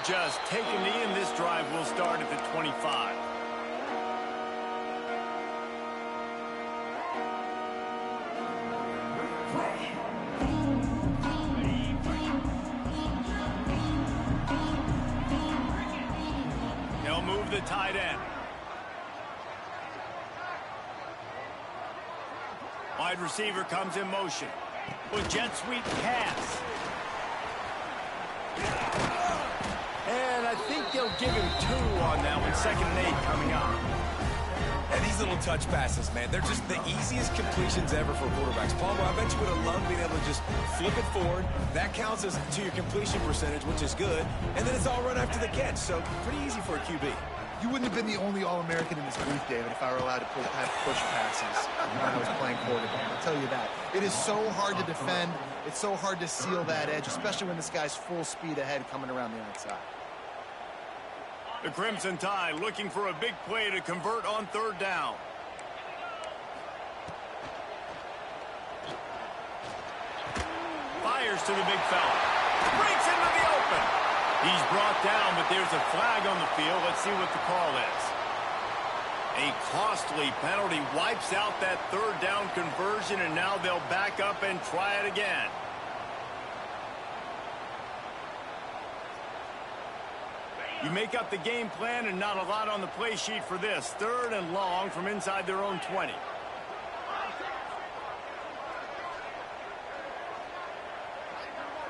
just take a knee, and this drive will start at the 25. They'll move the tight end. Wide receiver comes in motion with jet sweep pass. And I think they'll give him 2 on that one. 2nd and 8 coming up. And these little touch passes, man, they're just the easiest completions ever for quarterbacks. Palmer, I bet you would have loved being able to just flip it forward. That counts as to your completion percentage, which is good. And then it's all run after the catch, so pretty easy for a QB. You wouldn't have been the only All-American in this booth, David, if I were allowed to have push passes when I was playing quarterback. I'll tell you that. It is so hard to defend. It's so hard to seal that edge, especially when this guy's full speed ahead coming around the outside. The Crimson Tide looking for a big play to convert on 3rd down. Fires to the big fella. Breaks into the open. He's brought down, but there's a flag on the field. Let's see what the call is. A costly penalty wipes out that 3rd down conversion, and now they'll back up and try it again. You make up the game plan, and not a lot on the play sheet for this. 3rd and long from inside their own 20.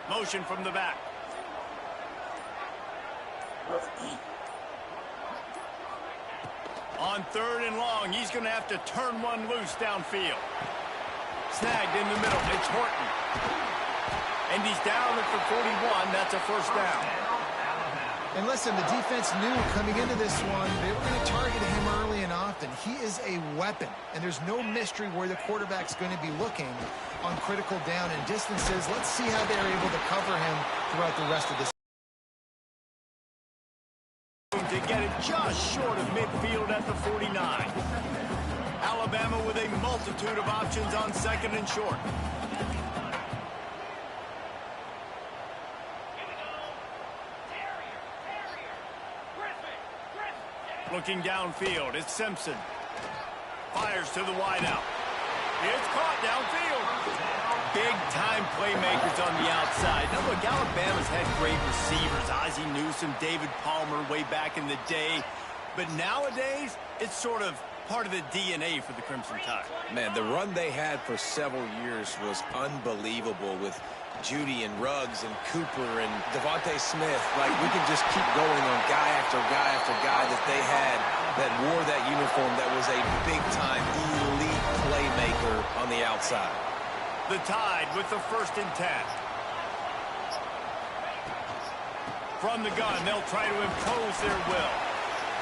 Motion from the back. On 3rd and long, he's going to have to turn one loose downfield. Snagged in the middle. It's Horton. And he's down at the 41. That's a 1st down. And listen, the defense knew coming into this one, they were going to target him early and often. He is a weapon, and there's no mystery where the quarterback's going to be looking on critical down and distances. Let's see how they're able to cover him throughout the rest of this. To get it just short of midfield at the 49. Alabama with a multitude of options on 2nd and short. Looking downfield, it's Simpson. Fires to the wideout. It's caught downfield. Big-time playmakers on the outside. Now, look, Alabama's had great receivers. Ozzie Newsome, David Palmer way back in the day. But nowadays, it's sort of part of the DNA for the Crimson Tide. Man, the run they had for several years was unbelievable with Judy and Ruggs and Cooper and Devontae Smith. Like, we can just keep going on guy after guy after guy that they had that wore that uniform that was a big-time elite playmaker on the outside. The Tide with the 1st and 10. From the gun, they'll try to impose their will.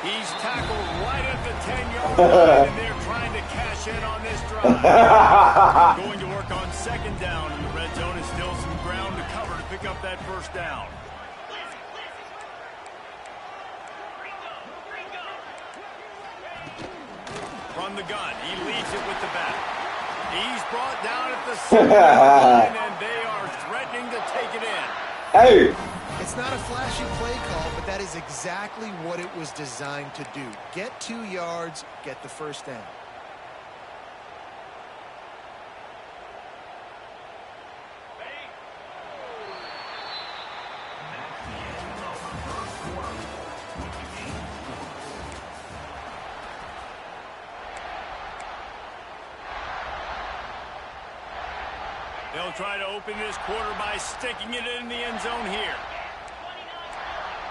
He's tackled right at the 10-yard line, and they're trying to cash in on this drive. Going to work on 2nd down, and the red zone is still some ground to cover to pick up that 1st down. From the gun, he leads it with the bat. He's brought down at the 7-yard line, and they are threatening to take it in. Hey! It's not a flashy play call, but that is exactly what it was designed to do. Get 2 yards, get the 1st down. They'll try to open this quarter by sticking it in the end zone here.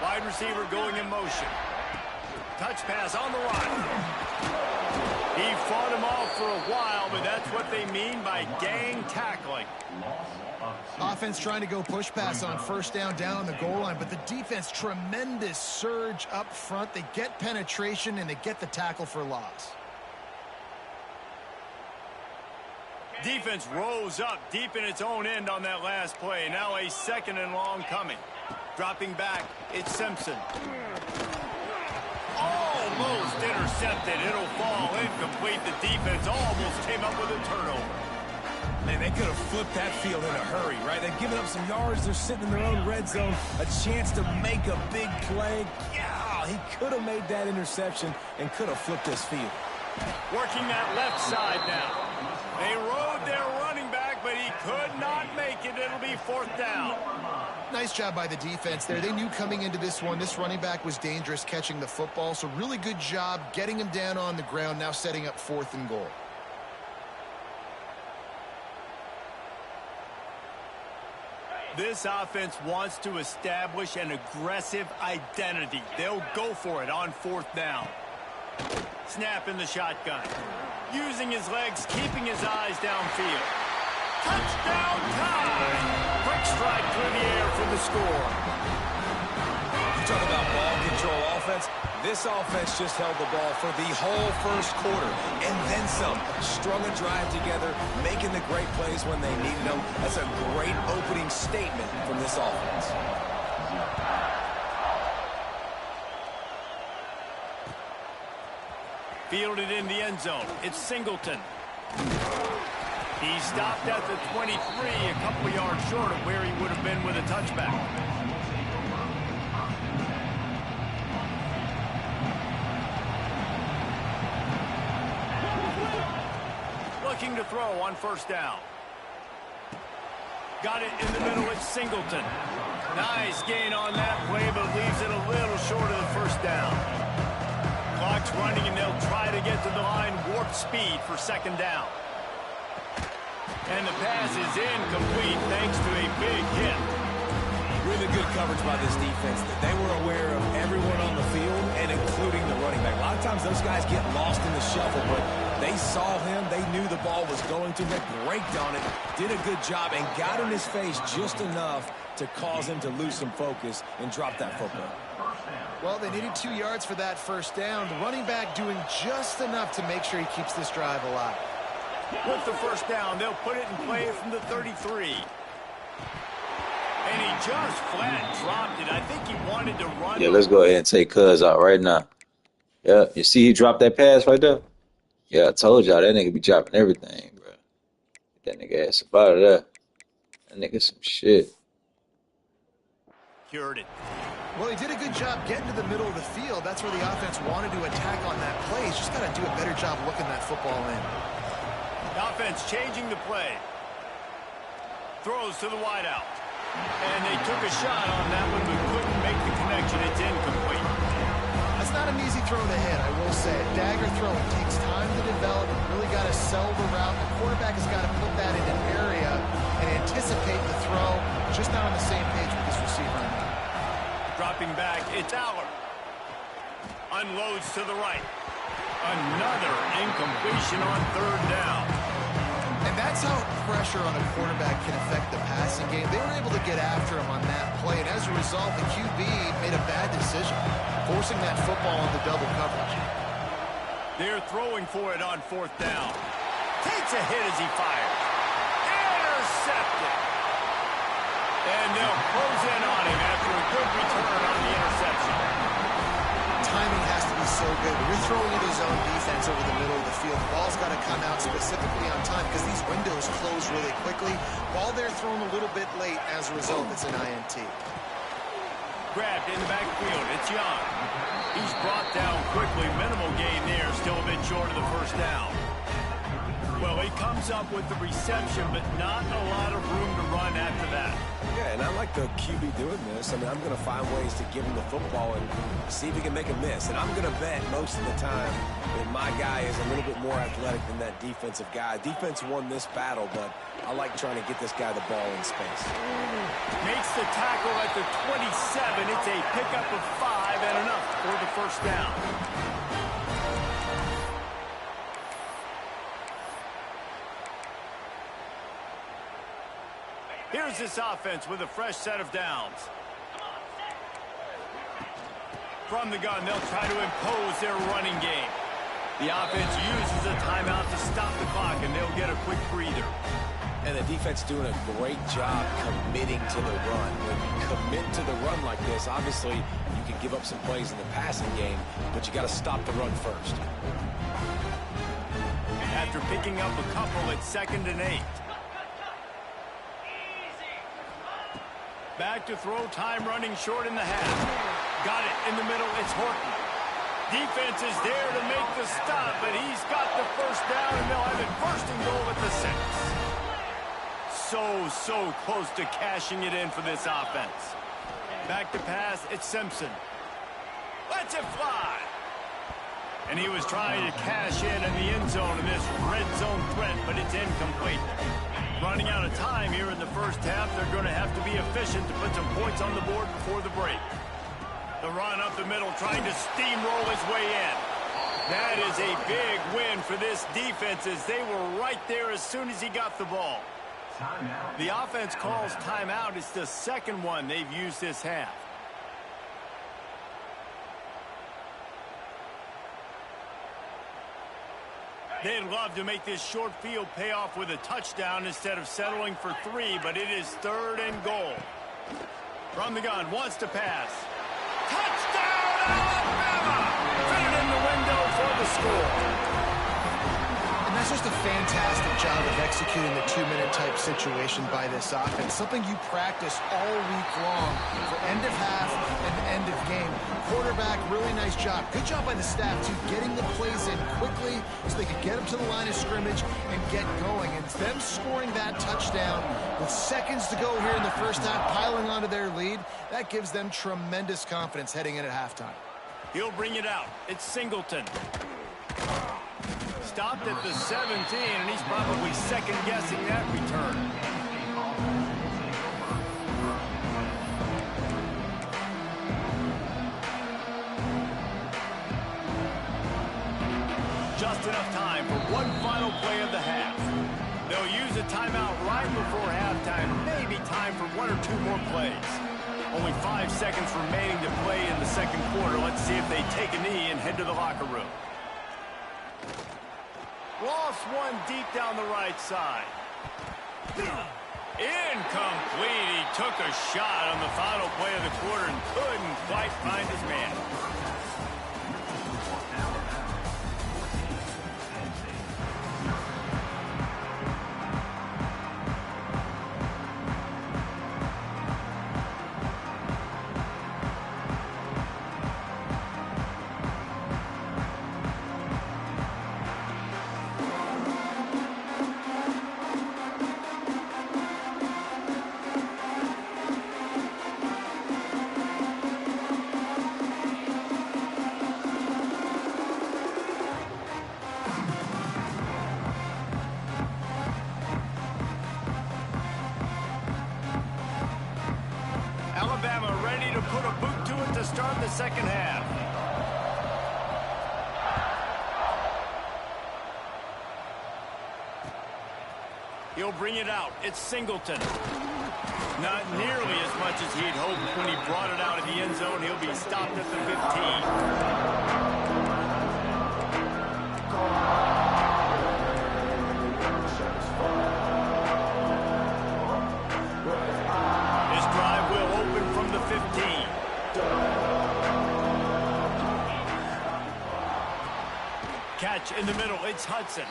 Wide receiver going in motion. Touch pass on the run. He fought him off for a while, but that's what they mean by gang tackling. Offense trying to go push pass on 1st down on the goal line, but the defense, tremendous surge up front. They get penetration, and they get the tackle for loss. Defense rose up deep in its own end on that last play. Now a 2nd and long coming. Dropping back, it's Simpson. Almost intercepted. It'll fall incomplete. The defense almost came up with a turnover. Man, they could have flipped that field in a hurry, right? They've given up some yards. They're sitting in their own red zone. A chance to make a big play. Yeah, he could have made that interception and could have flipped this field. Working that left side now. They rode their running back, but he could not make it. It'll be 4th down. Nice job by the defense there. They knew coming into this one, this running back was dangerous catching the football, so really good job getting him down on the ground, now setting up 4th and goal. This offense wants to establish an aggressive identity. They'll go for it on 4th down. Snap in the shotgun. Using his legs, keeping his eyes downfield. Touchdown time! Quick strike through the air for the score. You talk about ball control offense. This offense just held the ball for the whole first quarter and then some. Strung a drive together, making the great plays when they needed them. That's a great opening statement from this offense. Fielded in the end zone. It's Singleton. He stopped at the 23, a couple yards short of where he would have been with a touchback. Looking to throw on 1st down. Got it in the middle. It's Singleton. Nice gain on that play, but leaves it a little short of the 1st down. Clock's running, and they'll try to get to the line. Warp speed for 2nd down. And the pass is incomplete thanks to a big hit. Really good coverage by this defense. They were aware of everyone on the field and including the running back. A lot of times those guys get lost in the shuffle, but they saw him. They knew the ball was going to. They braked on it, did a good job, and got in his face just enough to cause him to lose some focus and drop that football. Well, they needed 2 yards for that 1st down. The running back doing just enough to make sure he keeps this drive alive. With the 1st down, they'll put it in play from the 33. And he just flat dropped it. I think he wanted to run. Yeah, let's go ahead and take Cuz out right now. Yeah, you see he dropped that pass right there? Yeah, I told y'all that nigga be dropping everything, bro. Get that nigga ass up out of there. That nigga some shit. Cured it. Well, he did a good job getting to the middle of the field. That's where the offense wanted to attack on that play. He's just got to do a better job looking that football in. The offense changing the play. Throws to the wideout. And they took a shot on that one, but couldn't make the connection. It's incomplete. That's not an easy throw to hit, I will say. A dagger throw, it takes time to develop. You really got to sell the route. The quarterback has got to put that in an area and anticipate the throw. Just not on the same page with this receiver. Dropping back, it's Aller. Unloads to the right. Another incompletion on 3rd down. And that's how pressure on a quarterback can affect the passing game. They were able to get after him on that play, and as a result, the QB made a bad decision, forcing that football into double coverage. They're throwing for it on 4th down. Takes a hit as he fires. Intercepted. And they'll close in on him after a good return on the interception. Timing has to be so good. You're throwing into zone defense over the middle of the field. The ball's got to come out specifically on time because these windows close really quickly. Ball there thrown a little bit late. As a result, it's an INT. Grabbed in the backfield. It's Young. He's brought down quickly. Minimal gain there. Still a bit short of the 1st down. Well, he comes up with the reception, but not a lot of room to run after that. Yeah, and I like the QB doing this. I mean, I'm going to find ways to give him the football and see if he can make a miss. And I'm going to bet most of the time that my guy is a little bit more athletic than that defensive guy. Defense won this battle, but I like trying to get this guy the ball in space. Makes the tackle at the 27. It's a pickup of 5 and enough for the 1st down. Here's this offense with a fresh set of downs. From the gun, they'll try to impose their running game. The offense uses a timeout to stop the clock, and they'll get a quick breather. And the defense doing a great job committing to the run. When you commit to the run like this, obviously you can give up some plays in the passing game, but you got to stop the run first. After picking up a couple, it's 2nd and 8. Back to throw, time running short in the half. Got it in the middle, it's Horton. Defense is there to make the stop, but he's got the first down, and they'll have it first and goal at the 6. So close to cashing it in for this offense. Back to pass, it's Simpson. Lets it fly. And he was trying to cash in the end zone in this red zone threat, but it's incomplete. Running out of time here in the first half, they're going to have to be efficient to put some points on the board before the break. The run up the middle, trying to steamroll his way in. That is a big win for this defense, as they were right there as soon as he got the ball. The offense calls timeout. It's the second one they've used this half. They'd love to make this short field pay off with a touchdown instead of settling for 3, but it is 3rd and goal. From the gun, wants to pass. Touchdown, Alabama! Fit it in the window for the score. And that's just a fantastic job of executing the 2-minute type situation by this offense. Something you practice all week long for end of half and end of game. Quarterback, really nice job. Good job by the staff, too, getting the plays in quickly so they could get them to the line of scrimmage and get going. And them scoring that touchdown with seconds to go here in the first half, piling onto their lead, that gives them tremendous confidence heading in at halftime. He'll bring it out. It's Singleton. Stopped at the 17, and he's probably second-guessing that return. Just enough time for one final play of the half. They'll use a timeout right before halftime. Maybe time for 1 or 2 more plays. Only 5 seconds remaining to play in the second quarter. Let's see if they take a knee and head to the locker room. Lost one deep down the right side. Incomplete. He took a shot on the final play of the quarter and couldn't quite find his man. Alabama ready to put a boot to it to start the second half. He'll bring it out. It's Singleton. Not nearly as much as he'd hoped when he brought it out of the end zone. He'll be stopped at the 15. Catch in the middle, it's Hudson.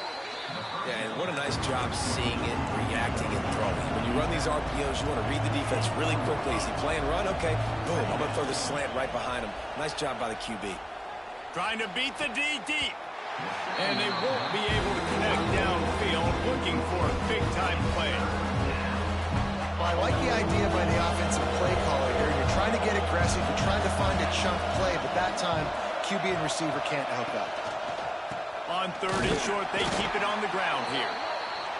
Yeah, and what a nice job seeing it, reacting, and throwing. When you run these RPOs, you want to read the defense really quickly. Is he playing run? Okay, boom, I'm going to throw the slant right behind him. Nice job by the QB. Trying to beat the D deep. And they won't be able to connect downfield, looking for a big-time play. Well, I like the idea by the offensive play caller here. You're trying to get aggressive. You're trying to find a chunk play, but that time, QB and receiver can't hook up. On 3rd and short, they keep it on the ground here.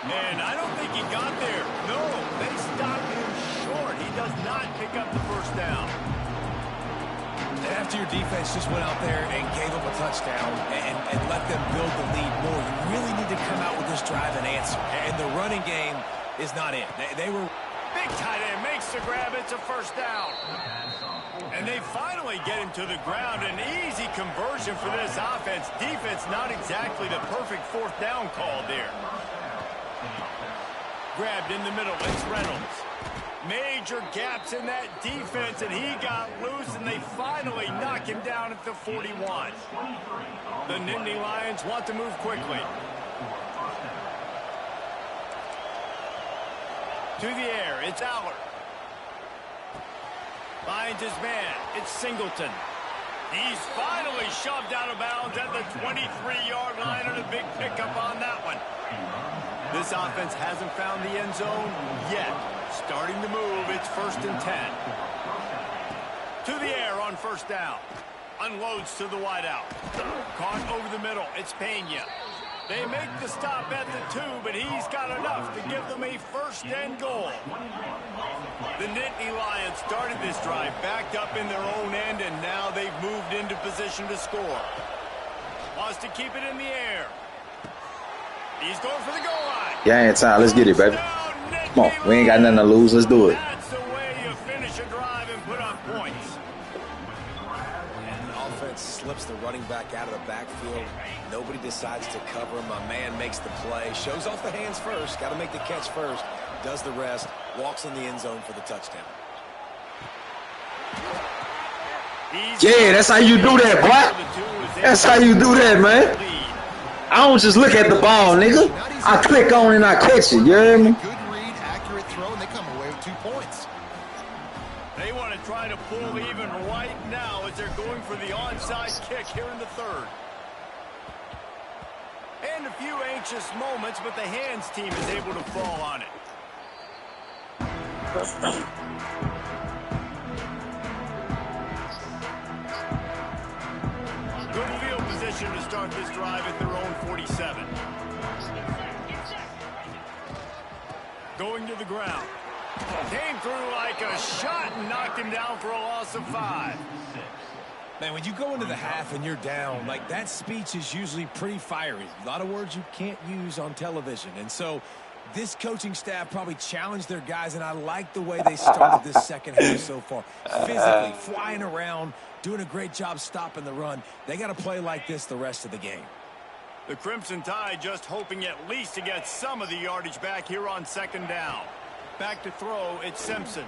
And I don't think he got there. No, they stopped him short. He does not pick up the first down. After your defense just went out there and gave up a touchdown and let them build the lead more, you really need to come out with this drive and answer. And the running game is not it. They were... Big tight end makes the grab. It's a first down. And they finally get him to the ground. An easy conversion for this offense. Defense not exactly the perfect 4th down call there. Grabbed in the middle. It's Reynolds. Major gaps in that defense, and he got loose, and they finally knock him down at the 41. The Nittany Lions want to move quickly. To the air, it's Aller. Finds his man. It's Singleton. He's finally shoved out of bounds at the 23-yard line, and a big pickup on that one. This offense hasn't found the end zone yet. Starting to move. It's 1st and 10. To the air on 1st down. Unloads to the wideout. Caught over the middle. It's Pena. They make the stop at the 2, but he's got enough to give them a 1st and goal. The Nittany Lions started this drive backed up in their own end, and now they've moved into position to score. Wants to keep it in the air. He's going for the goal line. Yeah, ain't time. Let's get it, baby. Come on. We ain't got nothing to lose. Let's do it. That's the way you finish a drive and put up points. And the offense slips the running back out of the backfield. Nobody decides to cover him. My man makes the play. Shows off the hands first. Got to make the catch first. Does the rest. Walks in the end zone for the touchdown. Yeah, that's how you do that, boy. That's how you do that, man. I don't just look at the ball, nigga. I click on it and I catch it. You hear me? Good read, accurate throw, and they come away with 2 points. They want to try to pull even right now as they're going for the onside kick here in the 3rd. And a few anxious moments, but the hands team is able to fall on it. Good field position to start this drive at their own 47. Going to the ground. Came through like a shot and knocked him down for a loss of 5. Man, when you go into the half and you're down, like that speech is usually pretty fiery. A lot of words you can't use on television. And so this coaching staff probably challenged their guys, and I like the way they started this second half so far. Physically, flying around, doing a great job stopping the run. They got to play like this the rest of the game. The Crimson Tide just hoping at least to get some of the yardage back here on 2nd down. Back to throw, it's Simpson.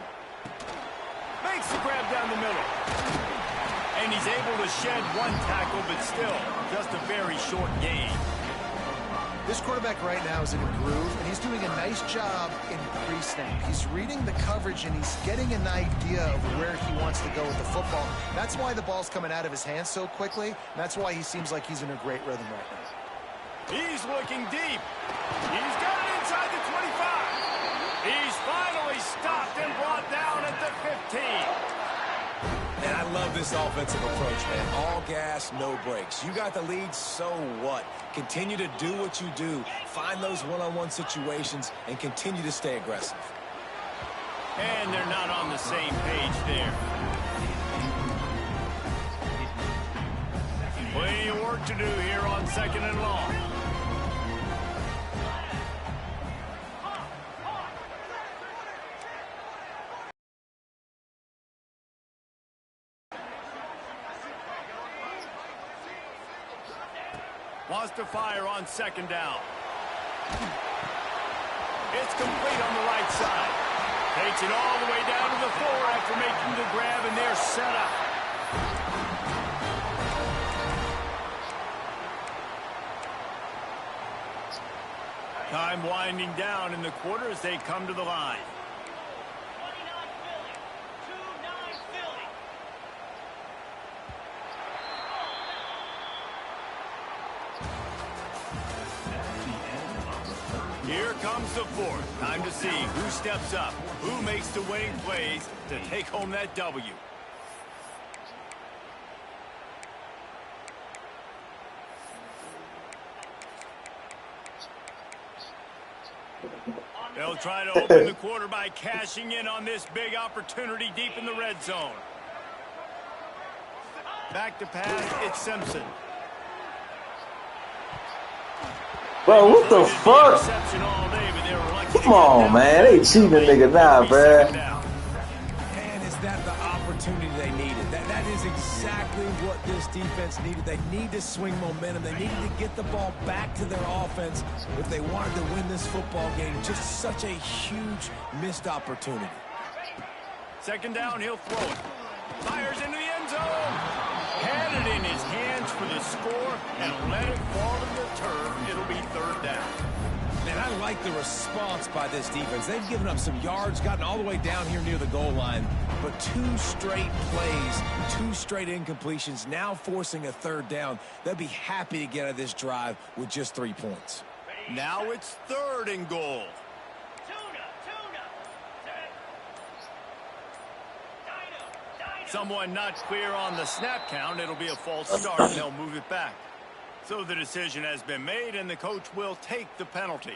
Makes the grab down the middle. And he's able to shed 1 tackle, but still just a very short gain. This quarterback right now is in a groove, and he's doing a nice job in pre-snap. He's reading the coverage, and he's getting an idea of where he wants to go with the football. That's why the ball's coming out of his hands so quickly, and that's why he seems like he's in a great rhythm right now. He's looking deep. He's got it inside the 25. He's finally stopped and brought down at the 15. And I love this offensive approach, man. All gas, no brakes. You got the lead, so what? Continue to do what you do. Find those one-on-one situations and continue to stay aggressive. And they're not on the same page there. Plenty of work to do here on 2nd and long. Wants to fire on 2nd down. It's complete on the right side. Takes it all the way down to the 4 after making the grab, and they're set up. Time winding down in the quarter as they come to the line. Here comes the 4th. Time to see who steps up, who makes the winning plays to take home that W. They'll try to open the quarter by cashing in on this big opportunity deep in the red zone. Back to pass, it's Simpson. Bro, what the fuck? Come on, man. They cheating the nigga now, bro. And is that the opportunity they needed? That is exactly what this defense needed. They need to swing momentum. They needed to get the ball back to their offense if they wanted to win this football game. Just such a huge missed opportunity. 2nd down, he'll throw it. Fires into the end zone. Had it in his hands for the score and let it fall to the turf. It'll be 3rd down. Man, I like the response by this defense. They've given up some yards, gotten all the way down here near the goal line, but 2 straight plays, 2 straight incompletions, now forcing a 3rd down. They'll be happy to get out of this drive with just 3 points. Now it's 3rd and goal. Someone not clear on the snap count. It'll be a false start, and they'll move it back. So the decision has been made, and the coach will take the penalty.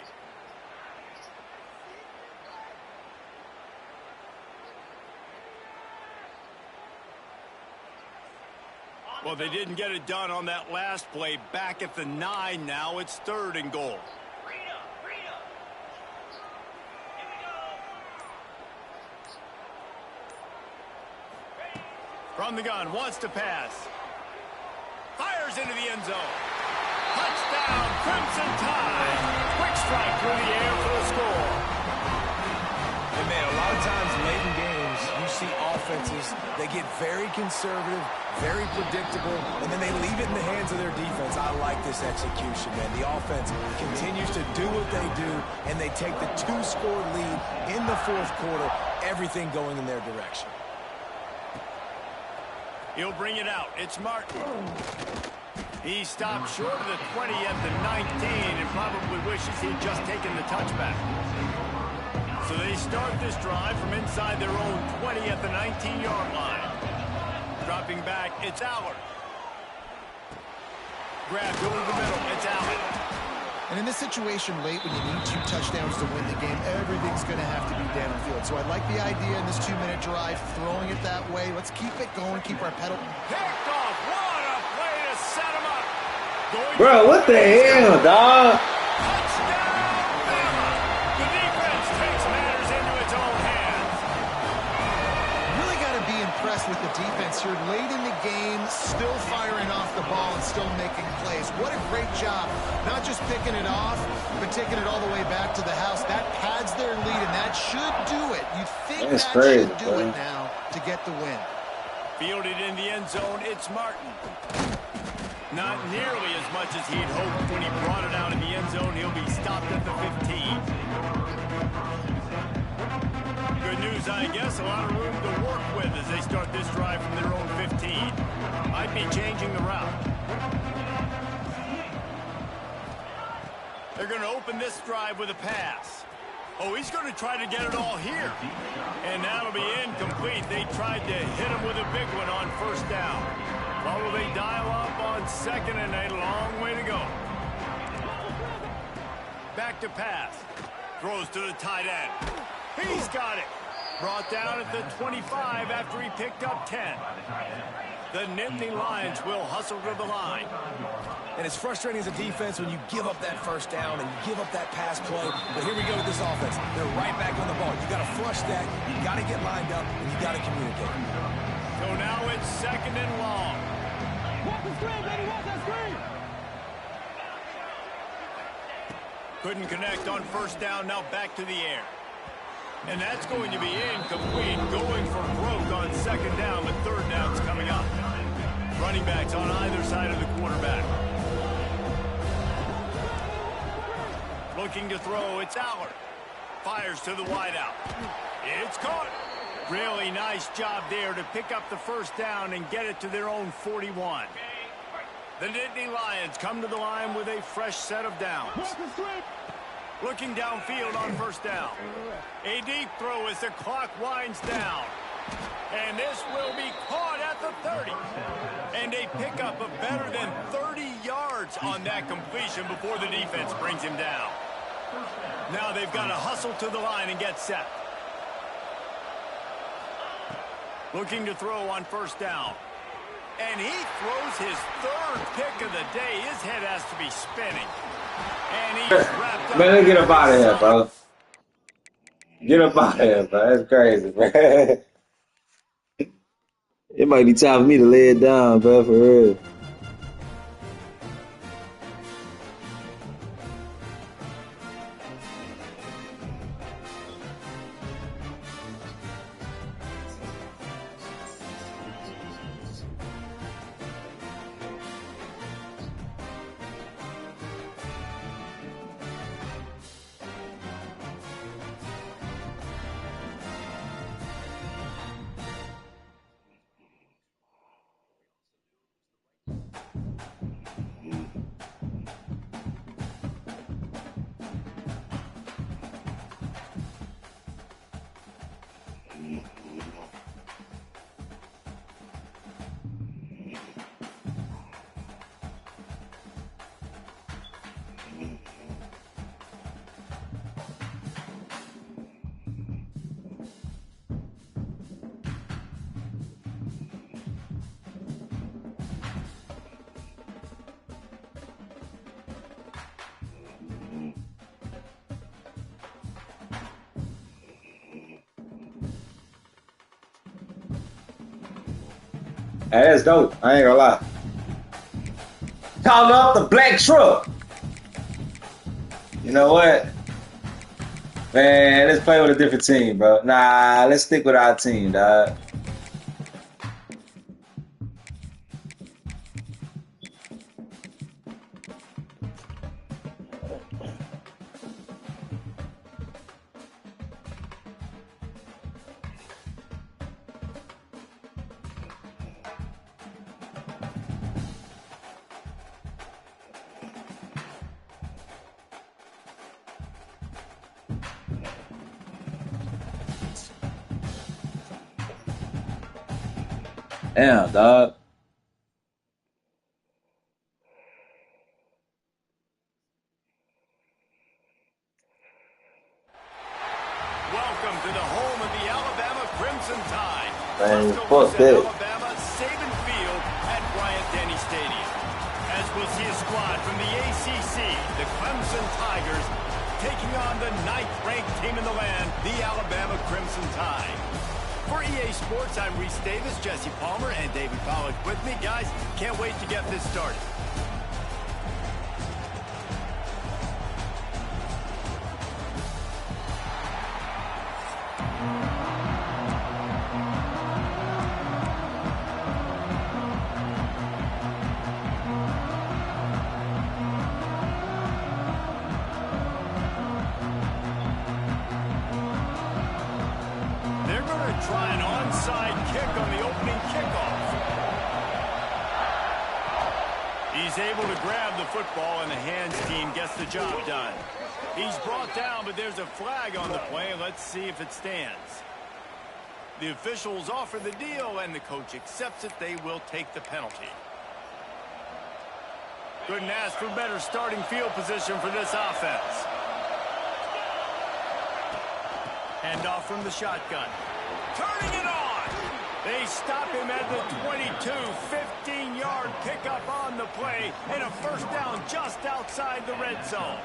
Well, they didn't get it done on that last play. Back at the 9 now. It's 3rd and goal. From the gun, wants to pass. Fires into the end zone. Touchdown, Crimson Tide. Quick strike through the air for the score. And man, a lot of times late in games, you see offenses, they get very conservative, very predictable, and then they leave it in the hands of their defense. I like this execution, man. The offense continues to do what they do, and they take the 2-score lead in the 4th quarter, everything going in their direction. He'll bring it out. It's Martin. He stopped short of the 20 at the 19 and probably wishes he'd just taken the touchback. So they start this drive from inside their own 20 at the 19-yard line. Dropping back, it's Allard. Grabbed over the middle, it's Allard. And in this situation late, when you need 2 touchdowns to win the game, everything's going to have to be downfield. So I like the idea in this 2-minute drive, throwing it that way. Let's keep it going, keep our pedal. Picked off. What a play to set him up. Bro, what the hell, dog? Touchdown, Bama. The defense takes matters into its own hands. Really got to be impressed with the defense here. Late in the game, still firing off the ball and still making plays. What a great job. Not just picking it off, but taking it all the way back to the house. That pads their lead, and that should do it. You think That's that crazy, should do bro. it now to get the win. Fielded in the end zone, it's Martin. Not nearly as much as he'd hoped when he brought it out in the end zone. He'll be stopped at the 15. Good news, I guess. A lot of room to work with as they start this drive from their own 15. Might be changing the route. They're going to open this drive with a pass. Oh, he's going to try to get it all here. And that'll be incomplete. They tried to hit him with a big one on 1st down. Well, will they dial up on 2nd and a long way to go? Back to pass. Throws to the tight end. He's got it. Brought down at the 25 after he picked up 10. The Nittany Lions will hustle to the line. And it's frustrating as a defense when you give up that 1st down and you give up that pass play. But here we go with this offense. They're right back on the ball. You got to flush that. You got to get lined up, and you got to communicate. So now it's 2nd and long. Walk the screen, baby, walk that screen. Couldn't connect on 1st down. Now back to the air. And that's going to be incomplete. Going for broke on 2nd down, but 3rd down's coming up. Running backs on either side of the quarterback. Looking to throw, it's Allard. Fires to the wideout. It's caught. Really nice job there to pick up the 1st down and get it to their own 41. The Nittany Lions come to the line with a fresh set of downs. Walk the screen. Looking downfield on 1st down. A deep throw as the clock winds down. And this will be caught at the 30. And a pickup of better than 30 yards on that completion before the defense brings him down. Now they've got to hustle to the line and get set. Looking to throw on 1st down. And he throws his 3rd pick of the day. His head has to be spinning. And he's wrapped up. Man, get up out of here, bro. Get up out of here, bro. That's crazy, man. It might be time for me to lay it down, bro, for real. Hey, that's dope. I ain't gonna lie. Call up the black truck. You know what? Man, let's play with a different team, bro. Nah, let's stick with our team, dog. Damn, dog. Welcome to the home of the Alabama Crimson Tide. Man, Tuscaloosa, fuck that. Alabama, Saban Field at Bryant-Denny Stadium. As we'll see a squad from the ACC, the Clemson Tigers, taking on the 9th-ranked team in the land, the Alabama Crimson Tide. For EA Sports, I'm Reese Davis, Jesse Palmer, and David Pollack with me. Guys, can't wait to get this started. They're going to try an onside kick on the opening kickoff. He's able to grab the football, and the hands team gets the job done. He's brought down, but there's a flag on the play. Let's see if it stands. The officials offer the deal, and the coach accepts it. They will take the penalty. Couldn't ask for better starting field position for this offense. Handoff from the shotgun. Turning it on. They stop him at the 22. 15-yard pickup on the play, and a first down just outside the red zone.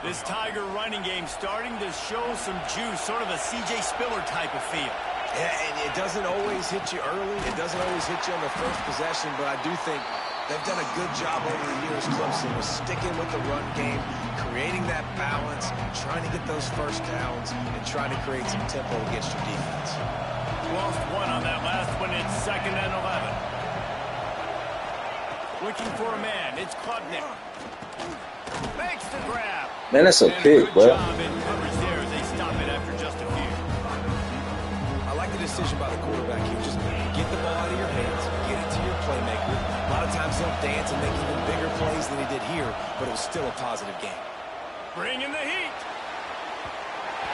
This Tiger running game starting to show some juice, sort of a C.J. Spiller type of feel. Yeah, and it doesn't always hit you early. It doesn't always hit you on the first possession, but I do think they've done a good job over the years, Clemson, with sticking with the run game, creating that balance, trying to get those first downs, and trying to create some tempo against your defense. Lost one on that last one. It's 2nd and 11. Looking for a man. It's Klubnik. Makes the grab. Man, that's a And kick, good bro. job in coverage there as they stop it after just a few. I like the decision by the quarterback here. Just get the ball out of your hands, get it to your playmaker. A lot of times he'll dance and make even bigger plays than he did here, but it was still a positive game. Bringing the heat.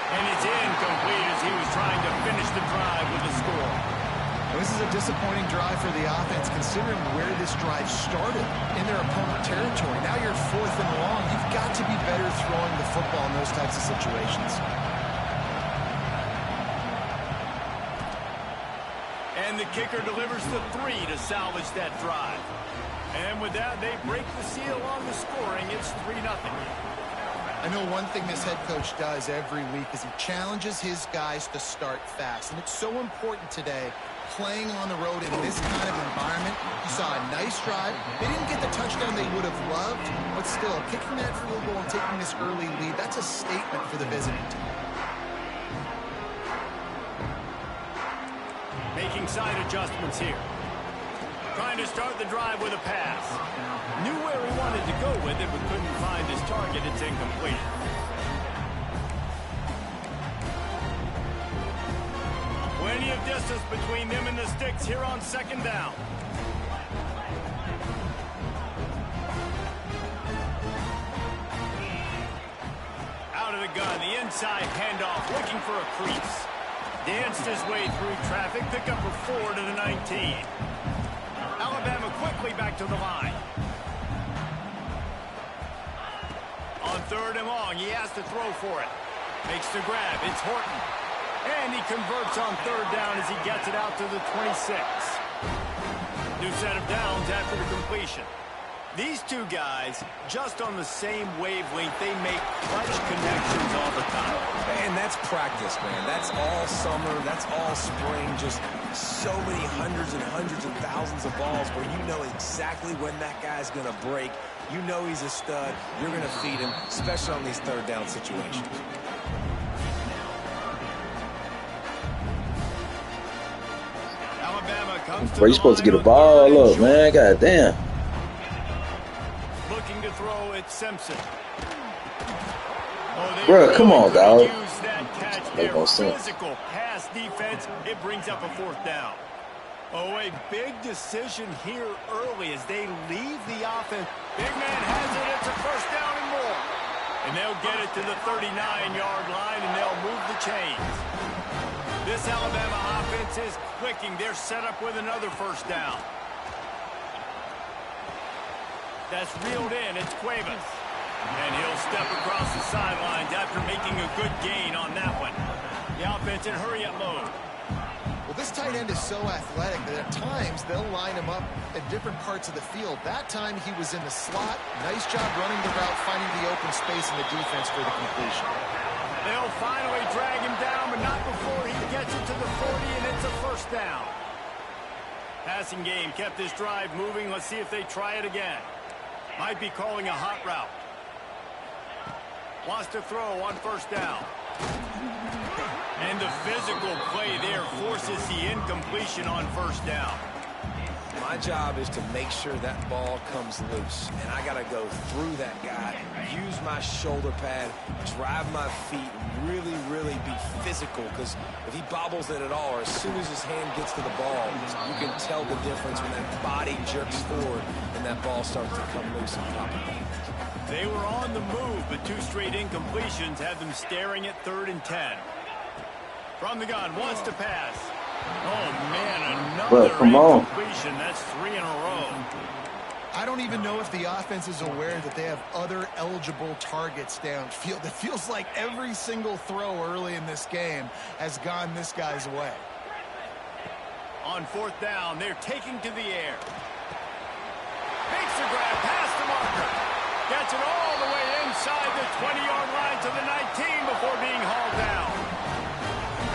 And it's incomplete as he was trying to finish the drive with a score. This is a disappointing drive for the offense, considering where this drive started in their opponent territory. Now you're 4th and long. You've got to be better throwing the football in those types of situations. And the kicker delivers the 3 to salvage that drive. And with that, they break the seal on the scoring. It's 3-0. I know one thing this head coach does every week is he challenges his guys to start fast. And it's so important today, playing on the road in this kind of environment. You saw a nice drive. They didn't get the touchdown they would have loved, but still, kicking that field goal and taking this early lead, that's a statement for the visiting team. Making side adjustments here. Trying to start the drive with a pass. Knew where he wanted to go with it, but couldn't find his target. It's incomplete. Plenty of distance between them and the sticks here on 2nd down. Out of the gun, the inside handoff, looking for a crease. Danced his way through traffic, pick up a 4 to the 19. Alabama quickly back to the line. On 3rd and long, he has to throw for it. Makes the grab, it's Horton. And he converts on 3rd down as he gets it out to the 26. New set of downs after the completion. These two guys, just on the same wavelength, they make clutch connections all the time. And that's practice, man. That's all summer. That's all spring. Just so many hundreds and hundreds and thousands of balls where you know exactly when that guy's going to break. You know he's a stud. You're going to feed him, especially on these third down situations. Alabama comes to Bro, you supposed to get a ball up, man. God damn. Looking to throw at Simpson. Bro, come on, dog. Use that catch there. No sense. Physical pass defense. It brings up a fourth down. Oh, a big decision here early as they leave the offense. Big man has it. It's a first down and more. And they'll get it to the 39-yard line, and they'll move the chains. This Alabama offense is clicking. They're set up with another first down. That's reeled in. It's Cuevas. And he'll step across the sidelines after making a good gain on that one. The offense in hurry-up mode. Well, this tight end is so athletic that at times they'll line him up at different parts of the field. That time he was in the slot. Nice job running the route, finding the open space in the defense for the completion. They'll finally drag him down, but not before he gets it to the 40, and it's a first down. Passing game kept this drive moving. Let's see if they try it again. Might be calling a hot route. Wants to throw on first down. And the physical play there forces the incompletion on first down. My job is to make sure that ball comes loose. And I got to go through that guy, use my shoulder pad, drive my feet, really, really be physical. Because if he bobbles it at all, or as soon as his hand gets to the ball, you can tell the difference when that body jerks forward and that ball starts to come loose and pop it. They were on the move, but two straight incompletions had them staring at 3rd and 10. From the gun, wants to pass. Oh, man, another incompletion. That's 3 in a row. I don't even know if the offense is aware that they have other eligible targets downfield. It feels like every single throw early in this game has gone this guy's way. On 4th down, they're taking to the air. Makes the grab past the marker. Gets it all the way inside the 20-yard line to the 19 before being hauled down.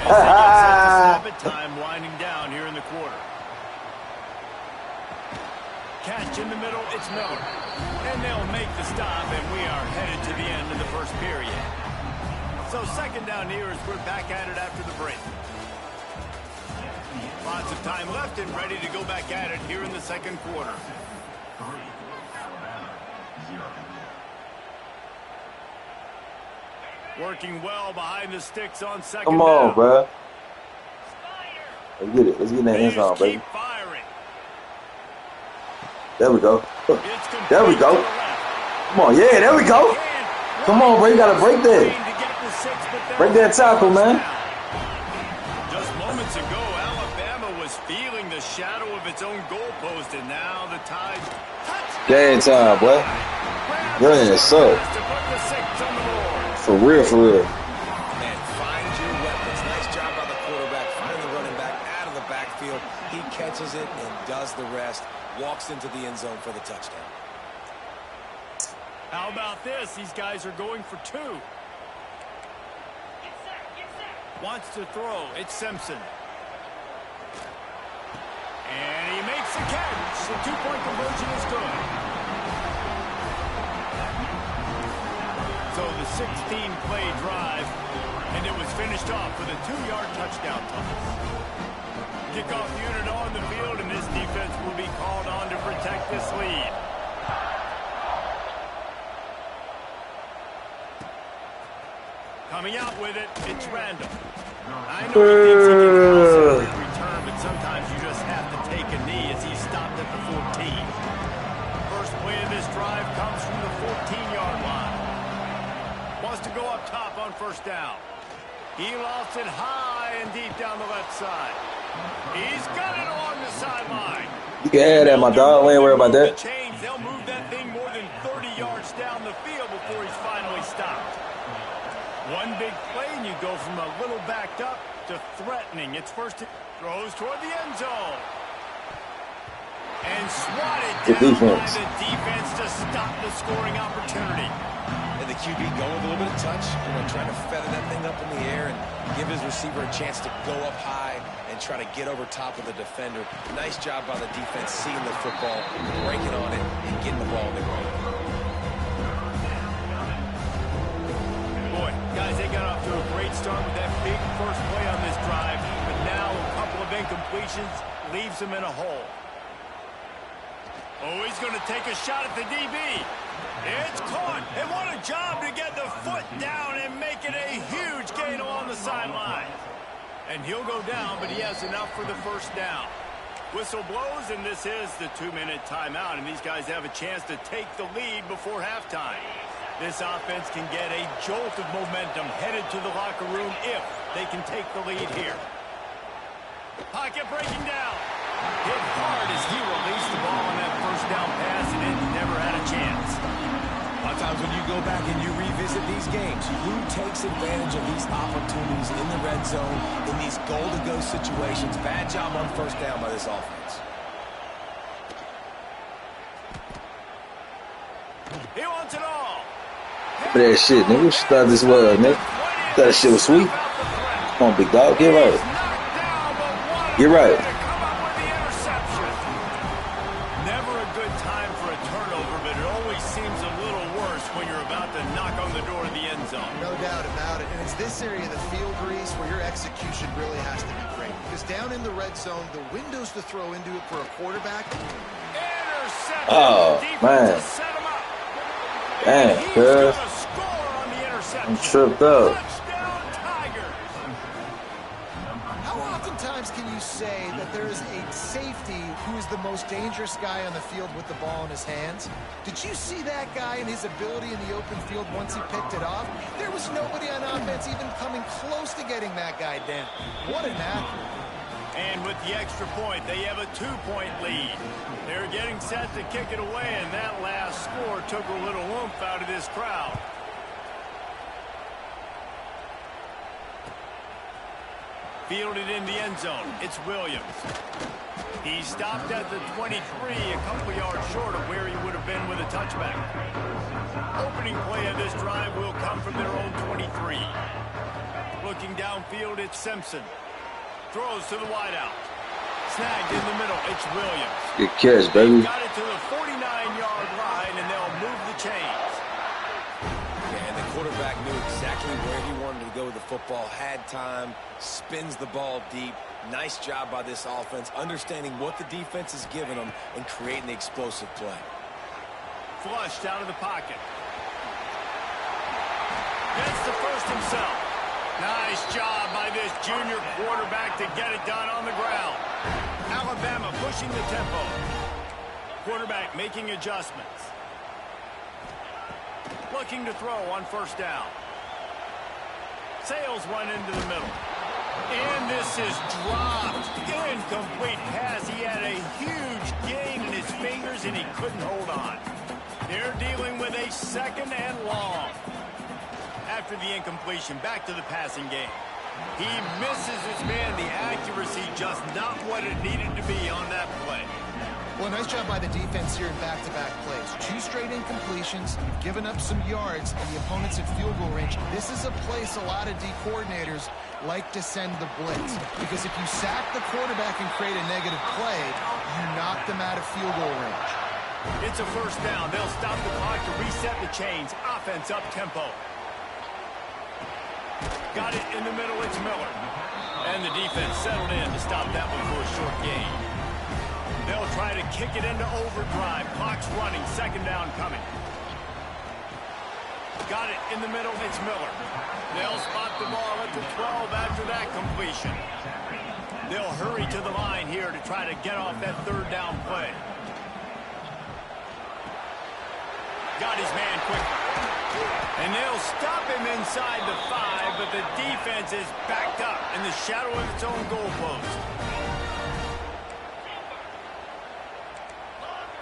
As they get set to stop at time, winding down here in the quarter. Catch in the middle, it's Miller. And they'll make the stop, and we are headed to the end of the first period. So 2nd down here as we're back at it after the break. Lots of time left and ready to go back at it here in the 2nd quarter. Working well behind the sticks on 2nd down. Come on, bro. Let's get it. Let's get in that end zone, baby. There we go. There we go. Come on, yeah, there we go. Come on, bro. You got to break that. Break that tackle, man. Just moments ago, Alabama was feeling the shadow of its own goalpost, and now the Tide. Game time, boy. Good, so. For real, for real. Man, find your weapons. Nice job by the quarterback. Find the running back out of the backfield. He catches it and does the rest. Walks into the end zone for the touchdown. How about this? These guys are going for 2. Wants to throw. It's Simpson. And he makes the catch. The 2-point conversion is good. So the 16-play drive, and it was finished off with a 2-yard touchdown toss. Kickoff unit on the field, and this defense will be called on to protect this lead. Coming out with it, it's Randall. I know he thinks he can cross it in return, but sometimes you just have to take a knee as he stopped at the 14. First play of this drive comes from the 14-yard line. Wants to go up top on 1st down. He lost it high and deep down the left side. He's got it along the sideline. You can have that, my dog. We ain't worried about that. They'll move that thing more than 30 yards down the field before he's finally stopped. One big play, and you go from a little backed up to threatening. It's first, throws toward the end zone. And swatted Good down by defense. the defense to stop the scoring opportunity. And the QB going with a little bit of touch, trying to feather that thing up in the air and give his receiver a chance to go up high and try to get over top of the defender. Nice job by the defense seeing the football, breaking on it, and getting the ball in the ground. Boy, guys, they got off to a great start with that big first play on this drive, but now a couple of incompletions leaves them in a hole. Oh, he's going to take a shot at the DB. It's caught, and what a job to get the foot down and make it a huge gain along the sideline. And he'll go down, but he has enough for the first down. Whistle blows, and this is the 2-minute timeout, and these guys have a chance to take the lead before halftime. This offense can get a jolt of momentum headed to the locker room if they can take the lead here. Pocket breaking down. Hit hard as he released the ball on that first down pass, and it never had a chance. A lot of times when you go back and you revisit these games, who takes advantage of these opportunities in the red zone, in these goal-to-go situations? Bad job on first down by this offense. He wants it all. But that shit, nigga. What you thought this was, nigga? Thought that shit was sweet? Come on, big dog. Get right. Get right. Never a good time for a turnover, but it always seems a little worse when you're about to knock on the door of the end zone. No doubt about it. And it's this area of the field, Reese, where your execution really has to be great. Because down in the red zone, the windows to throw into it for a quarterback. Intercepted. Oh, man. Set him up. Damn, He's cuz. gonna score on the interception. I'm tripped up. Touchdown, Tigers. How oftentimes can you say that there is a safety who is the most dangerous guy on the field with the ball in his hands? Did you see that guy and his ability in the open field once he picked it off? There was nobody on offense even coming close to getting that guy down. What an athlete. And with the extra point, they have a 2-point lead. They're getting set to kick it away, and that last score took a little oomph out of this crowd. Fielded in the end zone. It's Williams. He stopped at the 23, a couple yards short of where he would have been with a touchback. Opening play of this drive will come from their own 23. Looking downfield, it's Simpson. Throws to the wideout. Snagged in the middle. It's Williams. Good catch, baby. Got it to the 49-yard line, and they'll move the chains. Yeah, and the quarterback knew exactly where he wanted to go with the football, had time, spins the ball deep. Nice job by this offense, understanding what the defense is giving them and creating the explosive play. Flushed out of the pocket. Gets the first himself. Nice job by this junior quarterback to get it done on the ground. Alabama pushing the tempo. Quarterback making adjustments. Looking to throw on first down. Sails one into the middle. And this is dropped. Incomplete pass. He had a huge gain in his fingers, and he couldn't hold on. They're dealing with a second and long. After the incompletion, back to the passing game. He misses his man. The accuracy just not what it needed to be on that play. Well, nice job by the defense here in back-to-back plays. 2 straight incompletions. You've given up some yards, and the opponent's in field goal range. This is a place a lot of D coordinators like to send the blitz. Because if you sack the quarterback and create a negative play, you knock them out of field goal range. It's a first down. They'll stop the clock to reset the chains. Offense up tempo. Got it in the middle. It's Miller. And the defense settled in to stop that one for a short gain. They'll try to kick it into overdrive. Clock's running. Second down coming. Got it in the middle. It's Miller. They'll spot the ball at the 12 after that completion. They'll hurry to the line here to try to get off that third down play. Got his man quickly. And they'll stop him inside the 5, but the defense is backed up in the shadow of its own goalpost.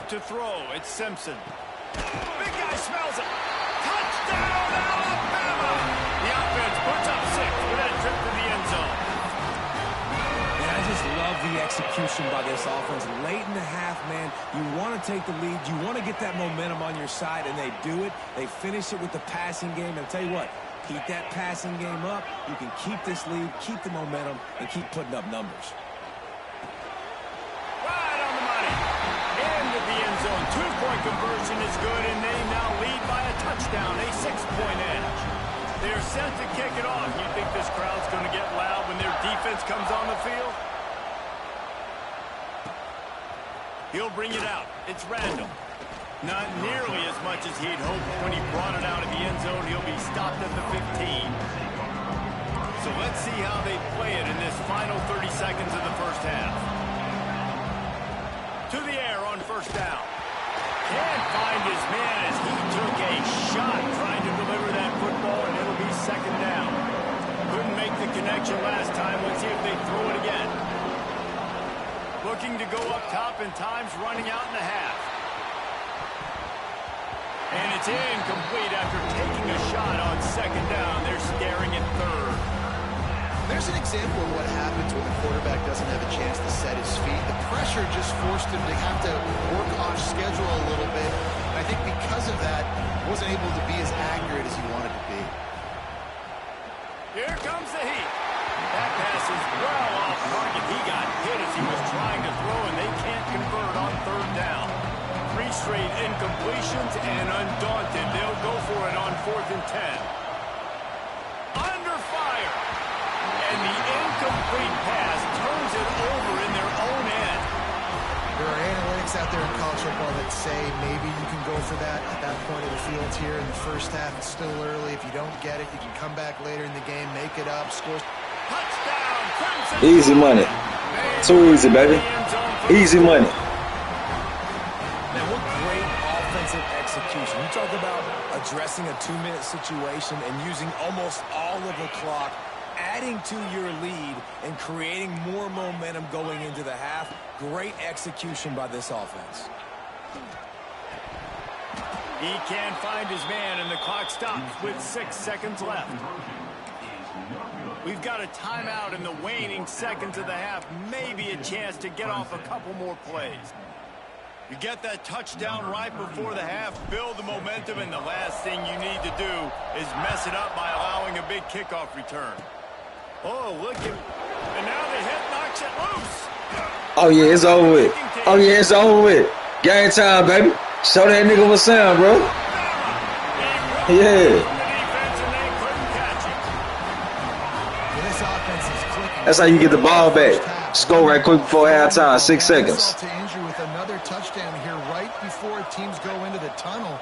To throw, it's Simpson. Big guy smells it. Touchdown, Alabama! The offense puts up 6 with that trip to the end zone. And I just love the execution execution by this offense. Late in the half, man, you want to take the lead. You want to get that momentum on your side, and they do it. They finish it with the passing game. And I'll tell you what, keep that passing game up. You can keep this lead, keep the momentum, and keep putting up numbers. Right on the money. Into the end zone. Two-point conversion is good, and they now lead by a touchdown, a 6-point edge. They're set to kick it off. You think this crowd's going to get loud when their defense comes on the field? He'll bring it out. It's Randall. Not nearly as much as he'd hoped when he brought it out of the end zone. He'll be stopped at the 15. So let's see how they play it in this final 30 seconds of the first half. To the air on first down. Can't find his man as he took a shot trying to deliver that football, and it'll be second down. Couldn't make the connection last time. Let's see if they throw it again. Looking to go up top, and time's running out in the half. And it's incomplete after taking a shot on second down. They're staring at third. There's an example of what happens when the quarterback doesn't have a chance to set his feet. The pressure just forced him to have to work off schedule a little bit. And I think because of that, wasn't able to be as accurate as he wanted to be. Here comes the heat. That pass is well off target. He got hit as he was trying to throw, and they can't convert on third down. 3 straight incompletions, and undaunted, they'll go for it on 4th and 10. Under fire. And the incomplete pass turns it over in their own end. There are analytics out there in college football that say maybe you can go for that at that point of the field here in the first half. It's still early. If you don't get it, you can come back later in the game, make it up, score. Touchdown, Crimson. Easy money. Too easy, baby. Easy money. Man, what great offensive execution. You talk about addressing a 2-minute situation and using almost all of the clock, adding to your lead and creating more momentum going into the half. Great execution by this offense. He can't find his man, and the clock stops with 6 seconds left. We've got a timeout in the waning seconds of the half. Maybe a chance to get off a couple more plays. You get that touchdown right before the half, build the momentum, and the last thing you need to do is mess it up by allowing a big kickoff return. Oh, look at... And now the hit knocks it loose. Oh, yeah, it's over with. Oh, yeah, it's over with. Game time, baby. Show that nigga what's up, bro. Yeah. That's how you get the ball back. Score right quick before halftime, 6 seconds. To injury with another touchdown here right before teams go into the tunnel.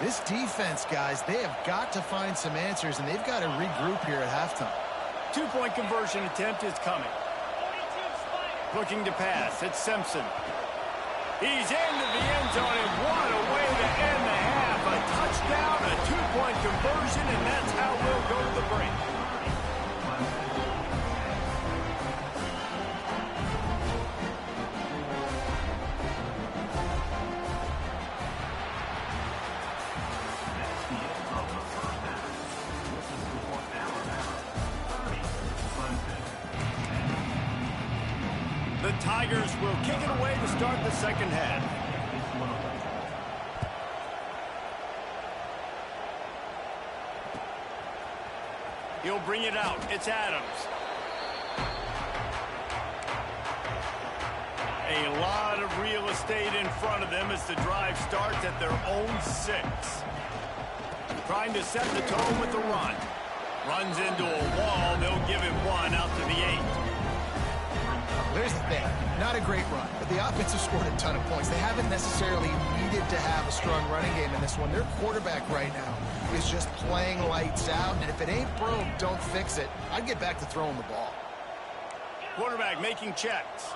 This defense, guys, they have got to find some answers, and they've got to regroup here at halftime. 2-point conversion attempt is coming. Looking to pass. It's Simpson. He's into the end zone, and what a way to end the half. A touchdown, a 2-point conversion, and that's how we'll go to the break. The Tigers will kick it away to start the second half. He'll bring it out. It's Adams. A lot of real estate in front of them as the drive starts at their own 6. Trying to set the tone with the run. Runs into a wall. They'll give him 1 out to the 8. There's the thing. Not a great run, but the offense has scored a ton of points. They haven't necessarily needed to have a strong running game in this one. Their quarterback right now is just playing lights out, and if it ain't broke, don't fix it. I'd get back to throwing the ball. Quarterback making checks.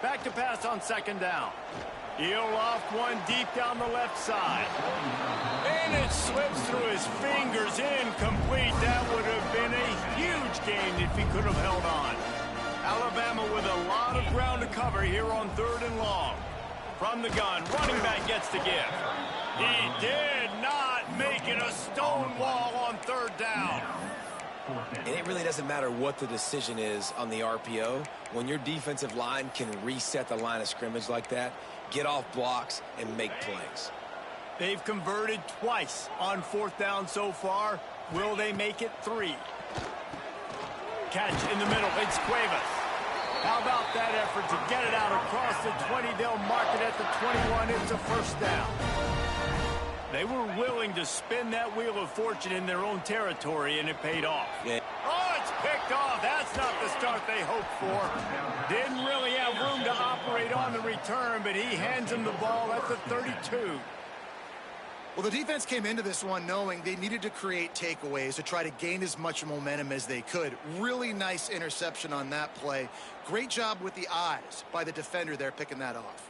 Back to pass on second down. He'll loft one deep down the left side. And it slips through his fingers, incomplete. That would have been a huge gain if he could have held on. Alabama with a lot of ground to cover here on 3rd and long. From the gun, running back gets the give. He did not make it a stone wall on 3rd down. And it really doesn't matter what the decision is on the RPO. When your defensive line can reset the line of scrimmage like that, get off blocks and make plays. They've converted twice on 4th down so far. Will they make it 3? Catch in the middle. It's Cuevas. How about that effort to get it out across the 20? They'll mark it at the 21. It's a first down. They were willing to spin that wheel of fortune in their own territory, and it paid off. Yeah. Oh, it's picked off. That's not the start they hoped for. Didn't really have room to operate on the return, but he hands him the ball at the 32. Well, the defense came into this one knowing they needed to create takeaways to try to gain as much momentum as they could. Really nice interception on that play. Great job with the eyes by the defender there picking that off.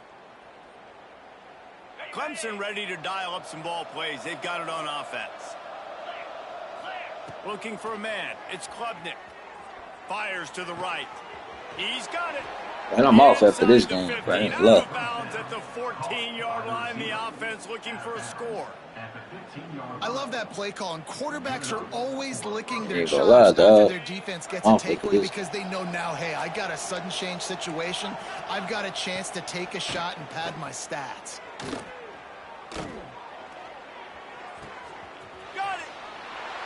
Clemson ready to dial up some ball plays. They've got it on offense. Looking for a man. It's Klubnik. Fires to the right. He's got it. And I'm off after this game. Right in left. Bounds at the 14-yard line. The offense looking for a score. I love that play call, and quarterbacks are always licking their Yeah, chops lie, after dog. their defense gets a Off after takeaway this. because they know now, hey, I got a sudden change situation. I've got a chance to take a shot and pad my stats. Got it.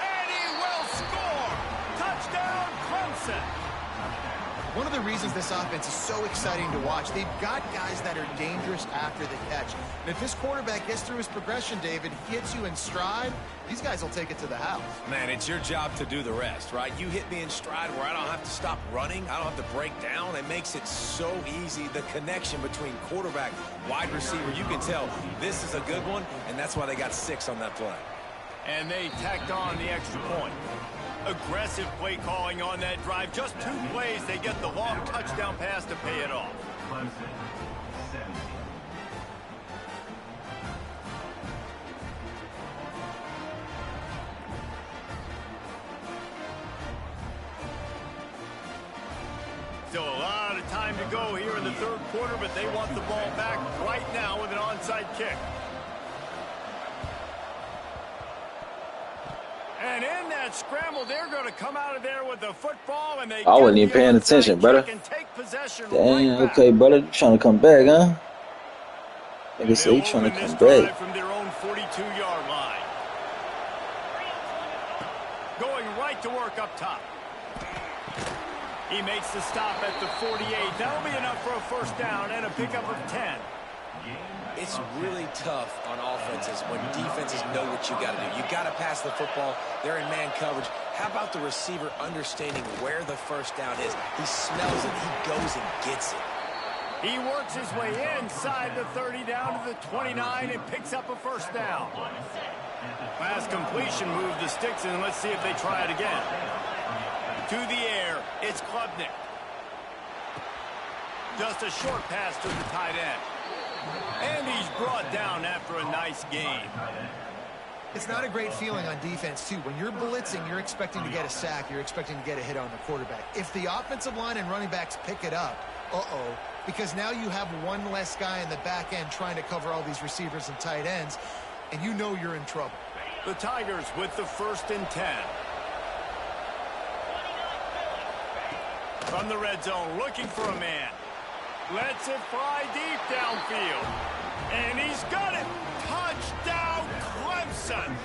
And he will score. Touchdown, Clemson. One of the reasons this offense is so exciting to watch, they've got guys that are dangerous after the catch. And if this quarterback gets through his progression, David, gets you in stride, these guys will take it to the house. Man, it's your job to do the rest, right? You hit me in stride where I don't have to stop running. I don't have to break down. It makes it so easy. The connection between quarterback, wide receiver, you can tell this is a good one, and that's why they got 6 on that play. And they tacked on the extra point. Aggressive play calling on that drive. Just 2 plays, they get the long touchdown pass to pay it off. Still a lot of time to go here in the 3rd quarter, but they want the ball back right now with an onside kick. And in that scramble, they're going to come out of there with the football, and they I wasn't even paying attention, brother. Damn, okay, brother. You trying to come back, huh? Like I said, you trying to come back. From their own 42-yard line. Going right to work up top. He makes the stop at the 48. That'll be enough for a first down and a pickup of 10. It's really tough on offenses when defenses know what you got to do. You got to pass the football. They're in man coverage. How about the receiver understanding where the first down is? He smells it. He goes and gets it. He works his way inside the 30 down to the 29 and picks up a first down. Pass completion, move the sticks, and let's see if they try it again. To the air, it's Klubnik. Just a short pass to the tight end. And he's brought down after a nice game. It's not a great feeling on defense, too. When you're blitzing, you're expecting to get a sack. You're expecting to get a hit on the quarterback. If the offensive line and running backs pick it up, because now you have one less guy in the back end trying to cover all these receivers and tight ends, and you know you're in trouble. The Tigers with the 1st and 10. From the red zone, looking for a man. Lets it fly deep downfield. And he's got it. Touchdown, Clemson.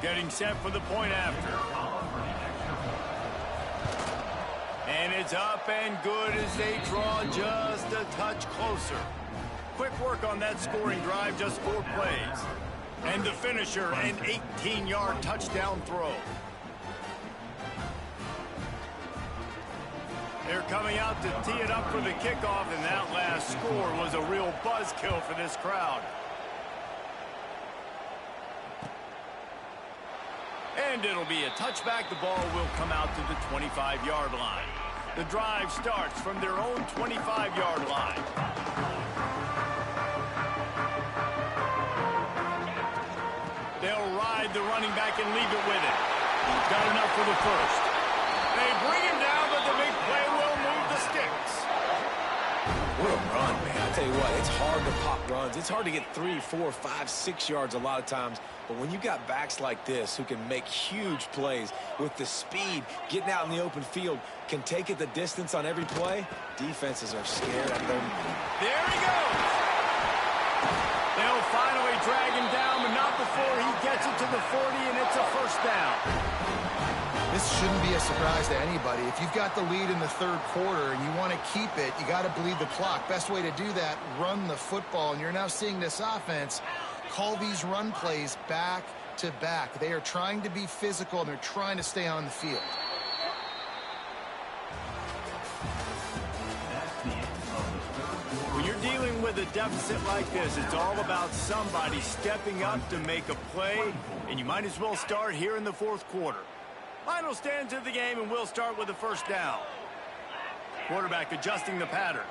Getting set for the point after. And it's up and good as they draw just a touch closer. Quick work on that scoring drive, just 4 plays. And the finisher, an 18-yard touchdown throw. They're coming out to tee it up for the kickoff, and that last score was a real buzzkill for this crowd. And it'll be a touchback. The ball will come out to the 25-yard line. The drive starts from their own 25-yard line. They'll ride the running back and leave it with it. Got enough for the first. They bring him down, but the big play will move the sticks. What a run, man. I tell you what, it's hard to pop runs. It's hard to get 3, 4, 5, 6 yards a lot of times. But when you got backs like this who can make huge plays with the speed, getting out in the open field, can take it the distance on every play, defenses are scared of them. There he goes. They'll finally drag him down, but not before he gets it to the 40, and it's a first down. This shouldn't be a surprise to anybody. If you've got the lead in the third quarter and you want to keep it, you got to bleed the clock. Best way to do that, run the football. And you're now seeing this offense call these run plays back to back. They are trying to be physical, and they're trying to stay on the field. When you're dealing with a deficit like this, it's all about somebody stepping up to make a play, and you might as well start here in the fourth quarter. Final stands of the game, and we'll start with the first down. Quarterback adjusting the pattern.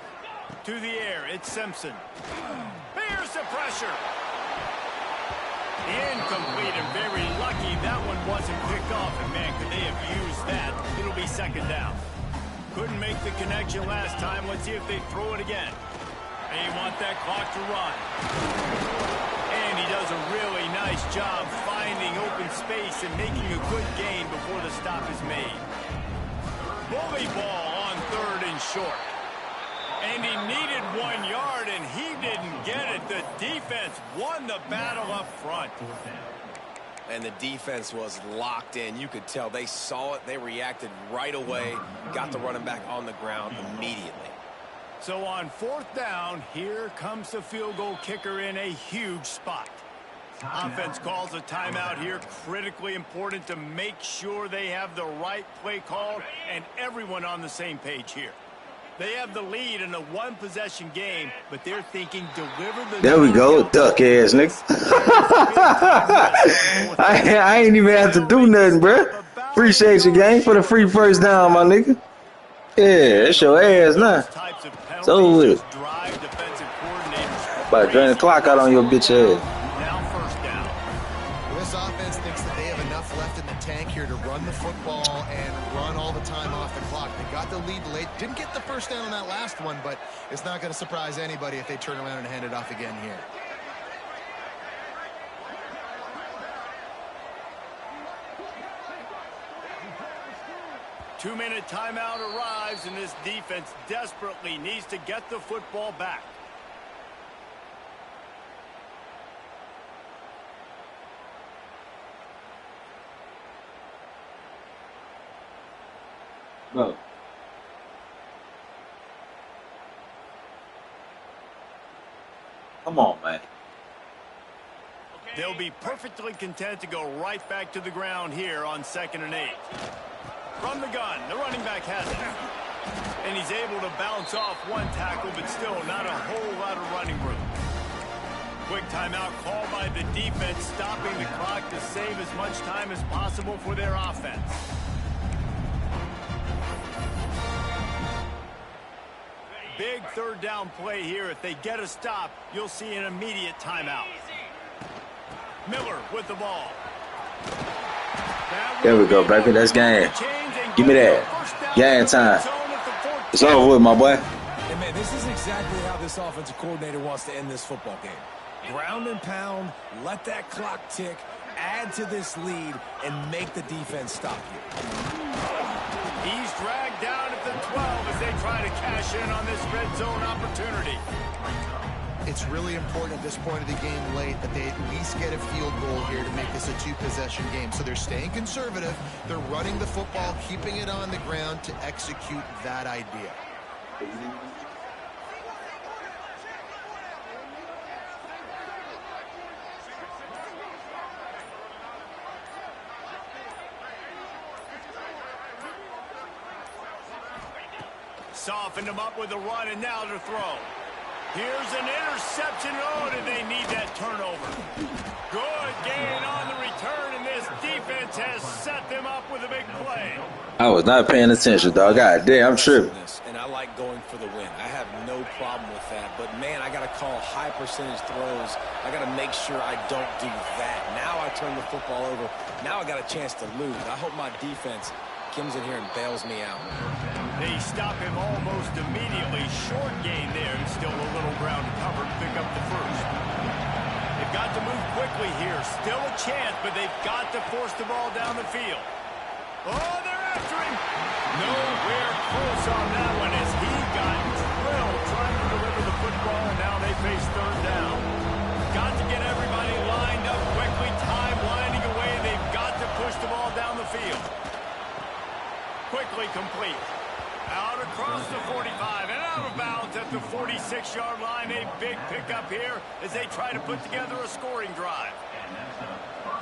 To the air, it's Simpson. Here's the pressure. Incomplete, and very lucky that one wasn't picked off. And, man, could they have used that? It'll be second down. Couldn't make the connection last time. Let's see if they throw it again. They want that clock to run. And he does a really nice job finding open space and making a good gain before the stop is made. Bully ball on third and short. And he needed 1 yard, and he didn't get it. The defense won the battle up front. And the defense was locked in. You could tell they saw it. They reacted right away. Got the running back on the ground immediately. So on fourth down, here comes the field goal kicker in a huge spot. Offense calls a timeout here. Critically important to make sure they have the right play called and everyone on the same page here. They have the lead in a one-possession game, but they're thinking deliver the... There we go, duck ass, nigga. I ain't even have to do nothing, bro. Appreciate you, gang, for the free first down, my nigga. Yeah, it's your ass now. It's over with it. About to drain the clock out on your bitch ass. Now first down. Well, this offense thinks that they have enough left in the tank here to run the football and run all the time off the clock. They got the lead late. Didn't get the first down on that last one, but it's not going to surprise anybody if they turn around and hand it off again here. Two-minute timeout arrives, and this defense desperately needs to get the football back. Bro. Come on, man. They'll be perfectly content to go right back to the ground here on 2nd and 8. From the gun, the running back has it. And he's able to bounce off one tackle, but still not a whole lot of running room. Quick timeout called by the defense, stopping the clock to save as much time as possible for their offense. Big third down play here. If they get a stop, you'll see an immediate timeout. Miller with the ball. There we go, baby. That's game. Give me that. Game time. It's over with, my boy. And, man, this is exactly how this offensive coordinator wants to end this football game. Ground and pound, let that clock tick, add to this lead, and make the defense stop you. He's dragged down at the 12 as they try to cash in on this red zone opportunity. It's really important at this point of the game late that they at least get a field goal here to make this a two-possession game. So they're staying conservative. They're running the football, keeping it on the ground to execute that idea. Softened him up with a run, and now to throw. Here's an interception. Oh, did they need that turnover? Good gain on the return, and this defense has set them up with a big play. play. I was not paying attention, dog. God damn, I'm tripping. And I like going for the win. I have no problem with that. But, man, I got to call high percentage throws. I got to make sure I don't do that. Now I turn the football over. Now I got a chance to lose. I hope my defense comes in here and bails me out. They stop him almost immediately. Short gain there, and still a little ground to cover to pick up the first. They've got to move quickly here. Still a chance, but they've got to force the ball down the field. Oh, they're after him. Nowhere close on that one as he got drilled trying to deliver the football, and now they face third down. Got to get everybody lined up quickly. Time winding away. They've got to push the ball down the field. Quickly complete. Out across the 45 and out of bounds at the 46-yard line. A big pickup here as they try to put together a scoring drive.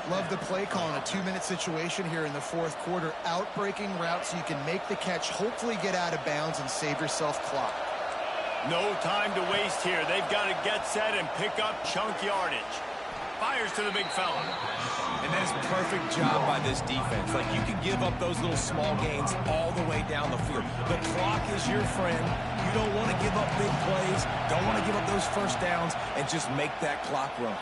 Love the play call in a 2-minute situation here in the fourth quarter. Outbreaking route so you can make the catch, hopefully get out of bounds and save yourself clock. No time to waste here. They've got to get set and pick up chunk yardage. Fires to the big fella. And that's a perfect job by this defense. Like, you can give up those little small gains all the way down the field. The clock is your friend. You don't want to give up big plays. Don't want to give up those first downs and just make that clock run.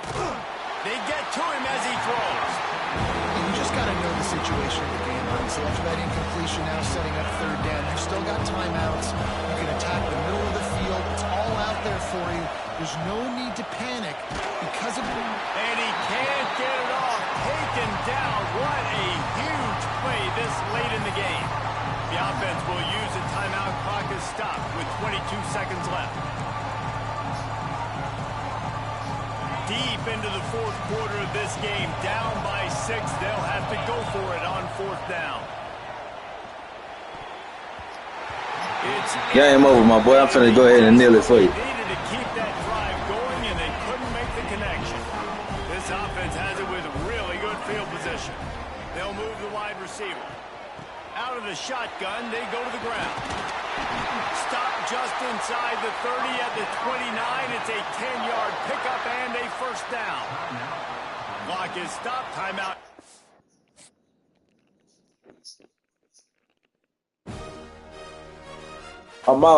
They get to him as he throws. And you just got to know the situation of the game, right? So after that incompletion, now setting up third down. You've still got timeouts. You can attack the middle of the field. It's all out there for you. There's no need to panic because of... And he can't get it off. Taken down. What a huge play this late in the game. The offense will use a timeout. Clock is stopped with 22 seconds left. Deep into the fourth quarter of this game, down by 6. They'll have to go for it on fourth down. It's Game over, my boy. I'm finna go ahead and nail it for you. They needed to keep that drive going, and they couldn't make the connection. This offense has it with really good field position. They'll move the wide receiver. Out of the shotgun, they go to the ground. Stop just inside the 30 at the 29. It's a 10-yard pickup and a first down. Clock is stopped. Timeout. I'm out.